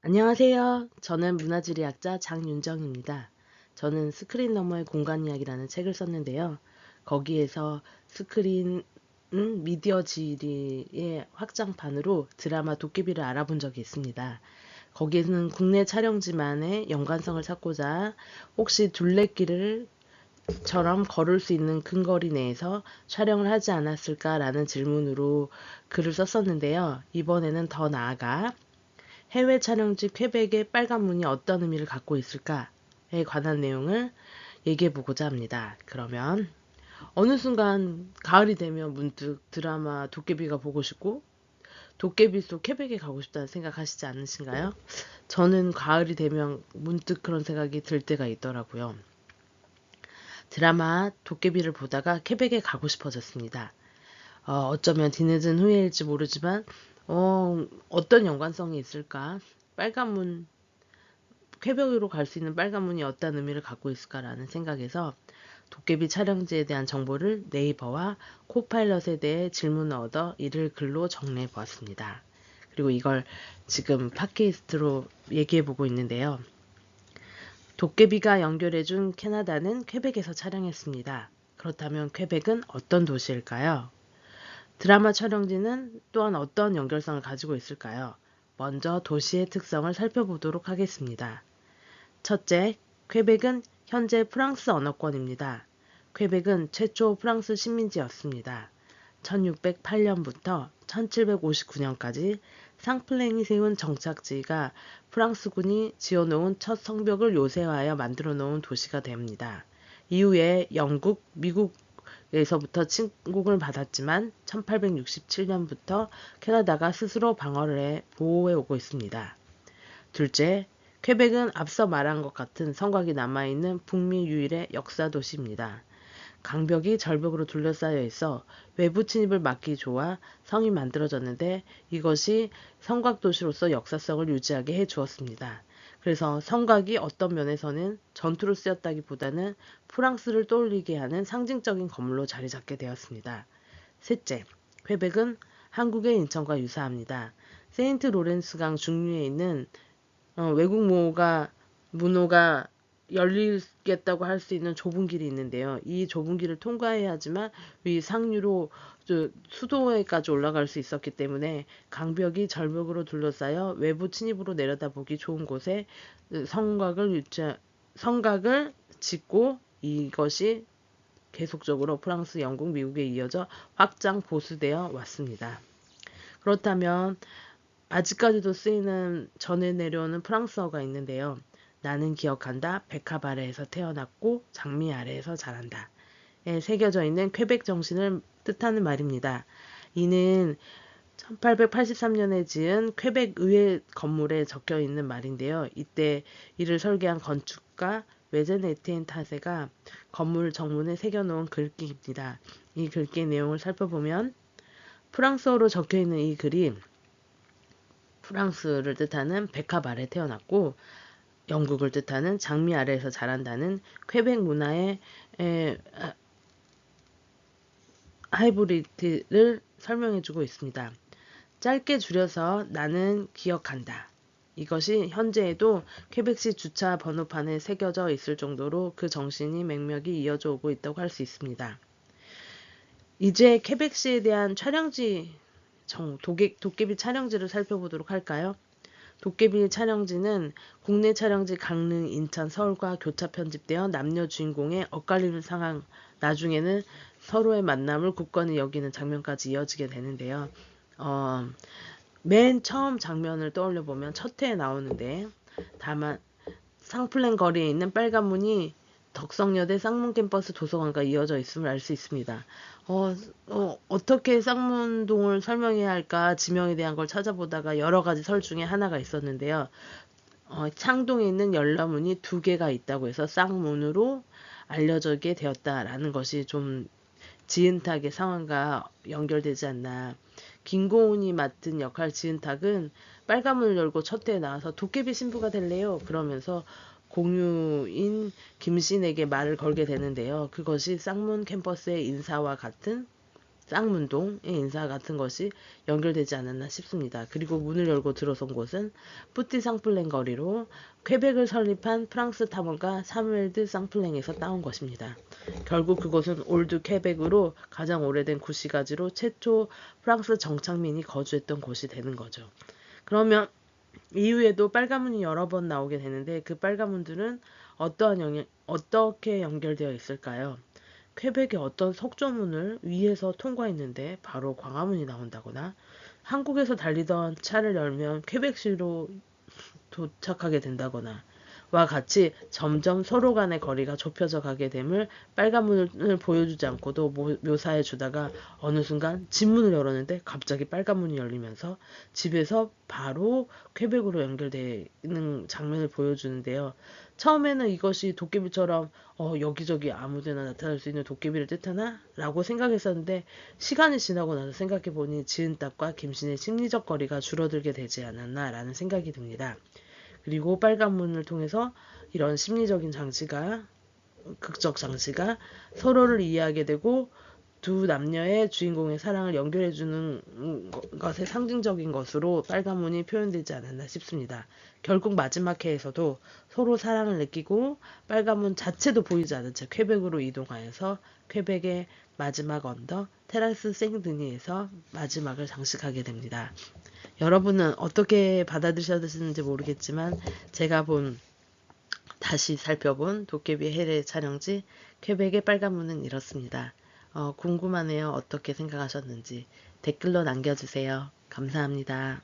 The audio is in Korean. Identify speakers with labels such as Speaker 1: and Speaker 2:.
Speaker 1: 안녕하세요. 저는 문화지리학자 장윤정입니다. 저는 스크린 너머의 공간 이야기라는 책을 썼는데요. 거기에서 스크린은 미디어 지리의 확장판으로 드라마 도깨비를 알아본 적이 있습니다. 거기에는 국내 촬영지만의 연관성을 찾고자 혹시 둘레길을 처럼 걸을 수 있는 근거리 내에서 촬영을 하지 않았을까라는 질문으로 글을 썼었는데요. 이번에는 더 나아가 해외 촬영지 퀘벡의 빨간 문이 어떤 의미를 갖고 있을까에 관한 내용을 얘기해 보고자 합니다. 그러면 어느 순간 가을이 되면 문득 드라마 도깨비가 보고 싶고 도깨비 속 퀘벡에 가고 싶다는 생각하시지 않으신가요? 저는 가을이 되면 문득 그런 생각이 들 때가 있더라고요. 드라마 도깨비를 보다가 퀘벡에 가고 싶어졌습니다. 어쩌면 뒤늦은 후회일지 모르지만 어떤 연관성이 있을까? 빨간 문 쾌벽으로 갈 수 있는 빨간 문이 어떤 의미를 갖고 있을까라는 생각에서 도깨비 촬영지에 대한 정보를 네이버와 코파일럿에 대해 질문을 얻어 이를 글로 정리해 보았습니다. 그리고 이걸 지금 팟캐스트로 얘기해 보고 있는데요. 도깨비가 연결해준 캐나다는 퀘벡에서 촬영했습니다. 그렇다면 퀘벡은 어떤 도시일까요? 드라마 촬영지는 또한 어떤 연결성을 가지고 있을까요? 먼저 도시의 특성을 살펴보도록 하겠습니다. 첫째, 퀘벡은 현재 프랑스 언어권입니다. 퀘벡은 최초 프랑스 식민지였습니다. 1608년부터 1759년까지 상플랭이 세운 정착지가 프랑스군이 지어놓은 첫 성벽을 요새화하여 만들어 놓은 도시가 됩니다. 이후에 영국, 미국에서부터 침공을 받았지만 1867년부터 캐나다가 스스로 방어를 해 보호해 오고 있습니다. 둘째, 퀘벡은 앞서 말한 것 같은 성곽이 남아있는 북미 유일의 역사 도시입니다. 강벽이 절벽으로 둘러싸여 있어 외부 침입을 막기 좋아 성이 만들어졌는데 이것이 성곽 도시로서 역사성을 유지하게 해 주었습니다. 그래서 성곽이 어떤 면에서는 전투로 쓰였다기보다는 프랑스를 떠올리게 하는 상징적인 건물로 자리 잡게 되었습니다. 셋째, 퀘벡은 한국의 인천과 유사합니다. 세인트 로렌스강 중류에 있는 외국 문호가 열리겠다고 할 수 있는 좁은 길이 있는데요. 이 좁은 길을 통과해야 하지만 위 상류로 수도에까지 올라갈 수 있었기 때문에 강벽이 절벽으로 둘러싸여 외부 침입으로 내려다보기 좋은 곳에 성곽을 짓고 이것이 계속적으로 프랑스, 영국, 미국에 이어져 확장 보수되어 왔습니다. 그렇다면 아직까지도 쓰이는 전해 내려오는 프랑스어가 있는데요. 나는 기억한다. 백합 아래에서 태어났고 장미 아래에서 자란다. 에 새겨져 있는 퀘벡 정신을 뜻하는 말입니다. 이는 1883년에 지은 퀘벡 의회 건물에 적혀 있는 말인데요. 이때 이를 설계한 건축가 웨젠 에티엔 타세가 건물 정문에 새겨놓은 글귀입니다. 이 글귀의 내용을 살펴보면 프랑스어로 적혀 있는 이 글이 프랑스를 뜻하는 백합 아래 태어났고 영국을 뜻하는 장미 아래에서 자란다는 퀘벡 문화의 하이브리드를 설명해주고 있습니다. 짧게 줄여서 나는 기억한다. 이것이 현재에도 퀘벡시 주차 번호판에 새겨져 있을 정도로 그 정신이 맥맥이 이어져 오고 있다고 할 수 있습니다. 이제 퀘벡시에 대한 촬영지 도깨비 촬영지를 살펴보도록 할까요? 도깨비 촬영지는 국내 촬영지 강릉, 인천, 서울과 교차 편집되어 남녀 주인공의 엇갈리는 상황, 나중에는 서로의 만남을 굳건히 여기는 장면까지 이어지게 되는데요. 맨 처음 장면을 떠올려 보면 첫 회에 나오는데 다만 상플랭 거리에 있는 빨간 문이 덕성여대 쌍문 캠퍼스 도서관과 이어져 있음을 알 수 있습니다. 어떻게 쌍문동을 설명해야 할까 지명에 대한 걸 찾아보다가 여러 가지 설 중에 하나가 있었는데요. 창동에 있는 열라문이 두 개가 있다고 해서 쌍문으로 알려지게 되었다라는 것이 좀 지은탁의 상황과 연결되지 않나. 김고은이 맡은 역할 지은탁은 빨간 문을 열고 첫 회에 나와서 도깨비 신부가 될래요 그러면서 공유인 김신에게 말을 걸게 되는데요. 그것이 쌍문 캠퍼스의 인사와 같은 쌍문동의 인사 같은 것이 연결되지 않았나 싶습니다. 그리고 문을 열고 들어선 곳은 뿌띠 상플랭 거리로 퀘벡을 설립한 프랑스 탐험가 사무엘 드 상플랭에서 따온 것입니다. 결국 그곳은 올드 퀘벡으로 가장 오래된 구시가지로 최초 프랑스 정착민이 거주했던 곳이 되는 거죠. 그러면 이후에도 빨간문이 여러 번 나오게 되는데 그 빨간문들은 어떻게 연결되어 있을까요? 퀘벡의 어떤 석조문을 위에서 통과했는데 바로 광화문이 나온다거나, 한국에서 달리던 차를 열면 퀘벡시로 도착하게 된다거나 와 같이 점점 서로 간의 거리가 좁혀져 가게 됨을 빨간문을 보여주지 않고도 묘사해 주다가 어느 순간 집문을 열었는데 갑자기 빨간문이 열리면서 집에서 바로 퀘벡으로 연결되는 장면을 보여주는데요. 처음에는 이것이 도깨비처럼 여기저기 아무데나 나타날 수 있는 도깨비를 뜻하나? 라고 생각했었는데 시간이 지나고 나서 생각해보니 지은답과 김신의 심리적 거리가 줄어들게 되지 않았나 라는 생각이 듭니다. 그리고 빨간문을 통해서 이런 심리적인 장치가, 극적 장치가 서로를 이해하게 되고 두 남녀의 주인공의 사랑을 연결해주는 것의 상징적인 것으로 빨간문이 표현되지 않았나 싶습니다. 결국 마지막 회에서도 서로 사랑을 느끼고 빨간문 자체도 보이지 않은 채 퀘벡으로 이동하여서 퀘벡의 마지막 언덕 테라스 생드니에서 마지막을 장식하게 됩니다. 여러분은 어떻게 받아들이셨는지 모르겠지만 제가 다시 살펴본 도깨비 해례 촬영지 퀘벡의 빨간문은 이렇습니다. 궁금하네요. 어떻게 생각하셨는지 댓글로 남겨주세요. 감사합니다.